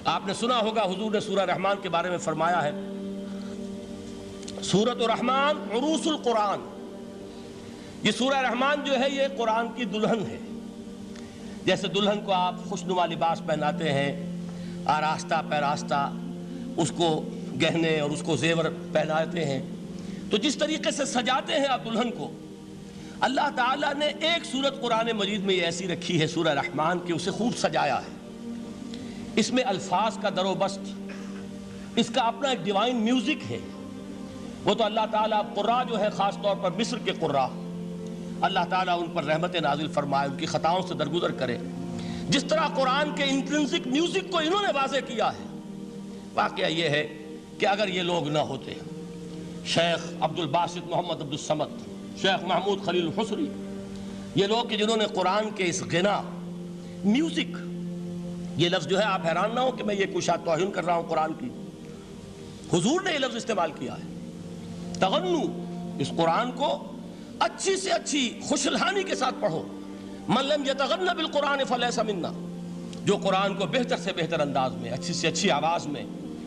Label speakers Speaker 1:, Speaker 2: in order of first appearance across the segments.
Speaker 1: آپ نے سنا ہوگا حضور نے سورہ رحمان کے بارے میں فرمایا ہے، سورۃ الرحمن عروس القرآن، یہ سورہ رحمان جو ہے یہ قرآن کی دلہن ہے۔ جیسے دلہن کو آپ خوشنما لباس پہناتے ہیں، آراستہ پیراستہ اس کو گہنے اور اس کو زیور پہناتے ہیں، تو جس طریقے سے سجاتے ہیں آپ دلہن کو، اللہ تعالیٰ نے ایک سورت قرآن مجید میں یہ ایسی رکھی ہے سورہ رحمان کہ اسے خوب سجایا ہے۔ اس میں الفاظ کا در و بست، اس کا اپنا ایک ڈیوائن میوزک ہے۔ وہ تو اللہ تعالیٰ قراء جو ہے خاص طور پر مصر کے قراء، اللہ تعالیٰ ان پر رحمت نازل فرمائے، ان کی خطاؤں سے درگزر کرے۔ جس طرح قرآن کے انٹرنسک میوزک کو انہوں نے واضح کیا ہے، واقعہ یہ ہے کہ اگر یہ لوگ نہ ہوتے، شیخ عبد الباسط محمد عبد الصمد، شیخ محمود خلیل الحصری، یہ لوگ کہ جنہوں نے قرآن کے اس غنا میوزک، یہ لفظ جو ہے آپ حیران نہ ہو کہ میں یہ کوئی شاید توہین کر رہا ہوں قرآن کی، حضور نے یہ لفظ استعمال کیا ہے، تغنو، اس قرآن کو اچھی سے اچھی خوشلہانی کے ساتھ پڑھو۔ من لم یتغن بالقرآن فلیس منا، جو قرآن کو بہتر سے بہتر انداز میں، اچھی سے اچھی آواز میں،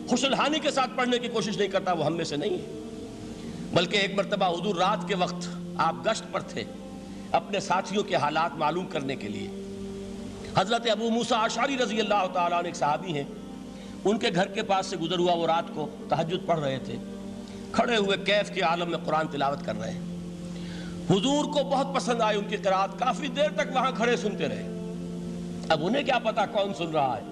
Speaker 1: خوشلہانی کے ساتھ پڑھنے کی کوشش نہیں کرتا، وہ ہم میں سے نہیں ہے۔ بلکہ ایک مرتبہ حضور رات کے وقت آپ گشت پر تھے اپنے ساتھیوں کے حالات معلوم کرنے کے لیے۔ حضرت ابو موسیٰ اشعری رضی اللہ تعالیٰ عنہ ایک صحابی ہیں، ان کے گھر کے پاس سے گزر ہوا، وہ رات کو تہجد پڑھ رہے تھے، کھڑے ہوئے کیف کے عالم میں قرآن تلاوت کر رہے ہیں۔ حضور کو بہت پسند آئی ان کی قرات، کافی دیر تک وہاں کھڑے سنتے رہے۔ اب انہیں کیا پتا کون سن رہا ہے،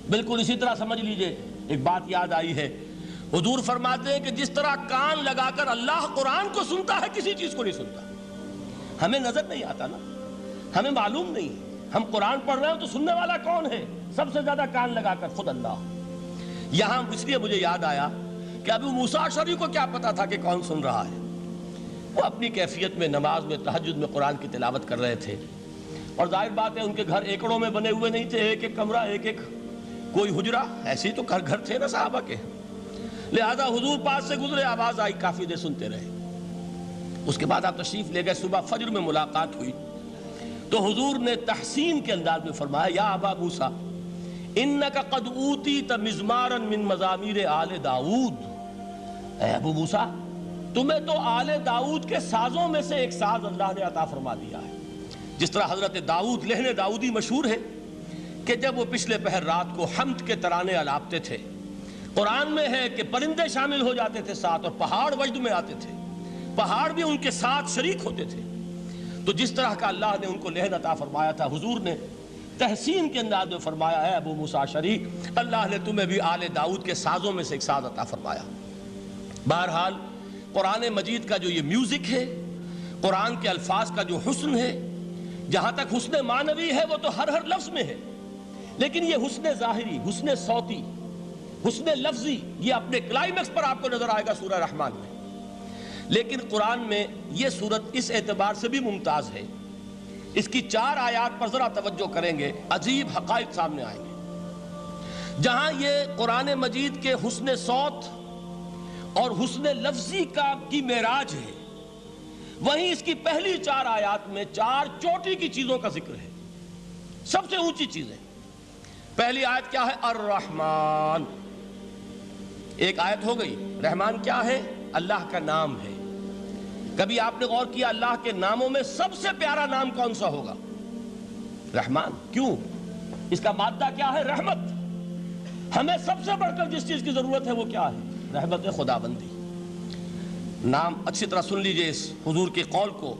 Speaker 1: بالکل اسی طرح سمجھ لیجئے ایک بات یاد آئی ہے، حضور فرماتے ہیں کہ جس طرح کان لگا کر اللہ قرآن کو سنتا ہے کسی چیز کو نہیں سنتا۔ ہمیں نظر نہیں آتا نا، ہمیں معلوم نہیں، ہم قرآن پڑھ رہے ہیں تو سننے والا کون ہے؟ سب سے زیادہ کان لگا کر خود اللہ۔ یہاں اس لیے مجھے یاد آیا کہ ابو موسیٰ اشعری کو کیا پتا تھا کہ کون سن رہا ہے، وہ اپنی کیفیت میں نماز میں تہجد میں قرآن کی تلاوت کر رہے تھے، اور ظاہر بات ہے ان کے گھر ایکڑوں میں بنے ہوئے نہیں تھے، ایک ایک کمرہ، ایک ایک کوئی حجرہ، ایسے ہی تو گھر تھے نا صحابہ کے، لہذا حضور پاس سے گزرے، آواز آئی، کافی دیر سنتے رہے۔ اس کے بعد آپ تشریف لے گئے، صبح فجر میں ملاقات ہوئی تو حضور نے تحسین کے انداز میں فرمایا، یا ابا موسیٰ انک قد اوتیت مزمارا من مزامیر آل داؤد، اے ابو موسیٰ تمہیں تو آل داؤد کے سازوں میں سے ایک ساز اللہ نے عطا فرما دیا ہے۔ جس طرح حضرت داؤد، لہن داؤدی مشہور ہے کہ جب وہ پچھلے پہر رات کو حمد کے ترانے الاپتے تھے، قرآن میں ہے کہ پرندے شامل ہو جاتے تھے ساتھ، اور پہاڑ وجد میں آتے تھے، پہاڑ بھی ان کے ساتھ شریک ہوتے تھے۔ تو جس طرح کا اللہ نے ان کو لہن عطا فرمایا تھا، حضور نے تحسین کے انداز میں فرمایا ہے ابو موسیٰ اشعری، اللہ نے تمہیں بھی آل داؤد کے سازوں میں سے ایک ساز عطا فرمایا۔ بہرحال قرآن مجید کا جو یہ میوزک ہے، قرآن کے الفاظ کا جو حسن ہے، جہاں تک حسن معنوی ہے وہ تو ہر لفظ میں ہے، لیکن یہ حسن ظاہری، حسن صوتی، حسن لفظی، یہ اپنے کلائمیکس پر آپ کو نظر آئے گا سورہ رحمان میں۔ لیکن قرآن میں یہ سورت اس اعتبار سے بھی ممتاز ہے، اس کی 4 آیات پر ذرا توجہ کریں گے، عجیب حقائق سامنے آئیں گے۔ جہاں یہ قرآن مجید کے حسن صوت اور حسن لفظی کی معراج ہے، وہیں اس کی پہلی 4 آیات میں 4 چوٹی کی چیزوں کا ذکر ہے، سب سے اونچی چیزیں۔ پہلی آیت کیا ہے؟ الرحمن، ایک آیت ہو گئی۔ رحمان کیا ہے؟ اللہ کا نام ہے۔ کبھی آپ نے غور کیا اللہ کے ناموں میں سب سے پیارا نام کون سا ہوگا؟ رحمان۔ کیوں؟ اس کا مادہ کیا ہے؟ رحمت۔ ہمیں سب سے بڑھ کر جس چیز کی ضرورت ہے وہ کیا ہے؟ رحمت خداوندی۔ نام اچھی طرح سن لیجئے اس حضور کے قول کو۔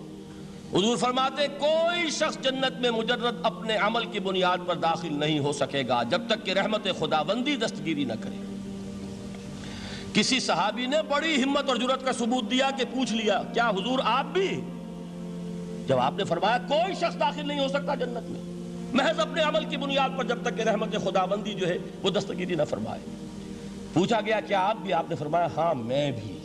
Speaker 1: حضور فرماتے کوئی شخص جنت میں مجرد اپنے عمل کی بنیاد پر داخل نہیں ہو سکے گا جب تک کہ رحمت خداوندی دستگیری نہ کرے۔ کسی صحابی نے بڑی ہمت اور جرأت کا ثبوت دیا کہ پوچھ لیا، کیا حضور آپ بھی؟ جب آپ نے فرمایا کوئی شخص داخل نہیں ہو سکتا جنت میں محض اپنے عمل کی بنیاد پر جب تک کہ رحمت خداوندی جو ہے وہ دستگیری نہ فرمائے۔ پوچھا گیا کیا آپ بھی؟ آپ نے فرمایا ہاں میں بھی۔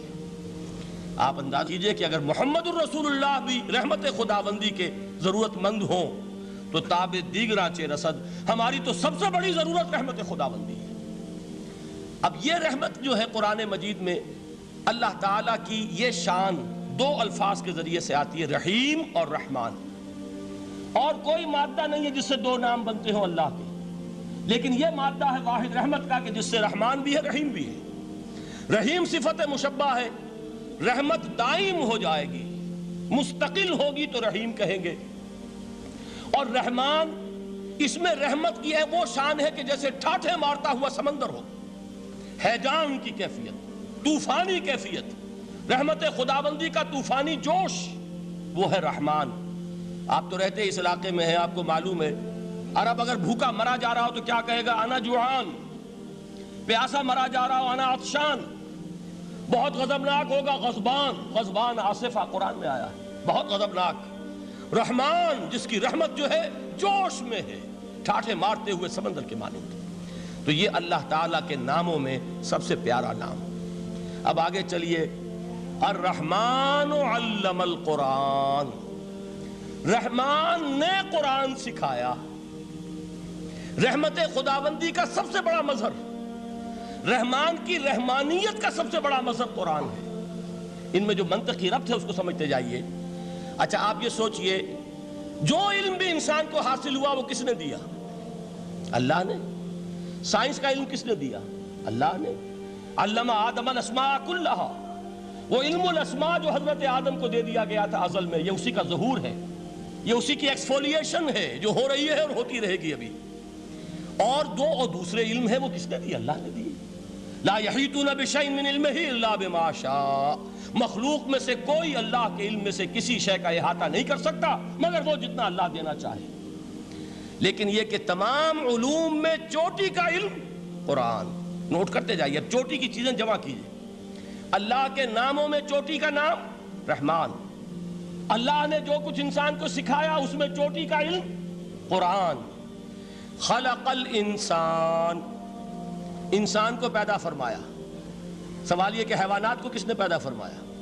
Speaker 1: آپ انداز کیجئے کہ اگر محمد الرسول اللہ بھی رحمت خداوندی کے ضرورت مند ہوں تو تاب دیگراں چے رسد، ہماری تو سب سے بڑی ضرورت رحمت خداوندی ہے۔ اب یہ رحمت جو ہے قرآن مجید میں اللہ تعالیٰ کی یہ شان 2 الفاظ کے ذریعے سے آتی ہے، رحیم اور رحمان، اور کوئی مادہ نہیں ہے جس سے 2 نام بنتے ہوں اللہ کے۔ لیکن یہ مادہ ہے واحد رحمت کا کہ جس سے رحمان بھی ہے رحیم بھی ہے۔ رحیم صفت مشبہ ہے، رحمت دائم ہو جائے گی، مستقل ہوگی تو رحیم کہیں گے، اور رحمان اس میں رحمت کی ہے وہ شان ہے کہ جیسے ٹھاٹھے مارتا ہوا سمندر ہو، ہیجان کی کیفیت، طوفانی کیفیت، رحمت خداوندی کا طوفانی جوش، وہ ہے رحمان۔ آپ تو رہتے اس علاقے میں ہیں، آپ کو معلوم ہے عرب اگر بھوکا مرا جا رہا ہو تو کیا کہے گا؟ انا جوعان۔ پیاسا مرا جا رہا ہو انا عطشان۔ بہت غضبناک ہوگا غضبان، غضبان آصفہ قرآن میں آیا ہے، بہت غضبناک۔ رحمان جس کی رحمت جو ہے جوش میں ہے، ٹھاٹھے مارتے ہوئے سمندر کے مانند۔ تو یہ اللہ تعالیٰ کے ناموں میں سب سے پیارا نام۔ اب آگے چلیے، الرحمن علم القرآن، رحمان نے قرآن سکھایا۔ رحمت خداوندی کا سب سے بڑا مظہر، رحمان کی رحمانیت کا سب سے بڑا مظہر قرآن ہے۔ ان میں جو منطقی ربط ہے اس کو سمجھتے جائیے۔ اچھا آپ یہ سوچئے، جو علم بھی انسان کو حاصل ہوا وہ کس نے دیا؟ اللہ نے۔ سائنس کا علم کس نے دیا؟ اللہ نے۔ علم آدم الاسماء کلہا، وہ علم الاسماء جو حضرت آدم کو دے دیا گیا تھا ازل میں، یہ اسی کا ظہور ہے، یہ اسی کی ایکسفولیشن ہے جو ہو رہی ہے اور ہوتی رہے گی ابھی۔ اور دوسرے علم ہے وہ کس نے دیے؟ اللہ نے دیے۔ لا یحیطون بشیء من علمہ الا بما شاء، مخلوق میں سے کوئی اللہ کے علم میں سے کسی شے کا احاطہ نہیں کر سکتا مگر وہ جتنا اللہ دینا چاہے۔ لیکن یہ کہ تمام علوم میں چوٹی کا علم قرآن۔ نوٹ کرتے جائیے، اب چوٹی کی چیزیں جمع کیجئے۔ اللہ کے ناموں میں چوٹی کا نام رحمان، اللہ نے جو کچھ انسان کو سکھایا اس میں چوٹی کا علم قرآن۔ خلق الانسان، انسان کو پیدا فرمایا۔ سوال یہ کہ حیوانات کو کس نے پیدا فرمایا؟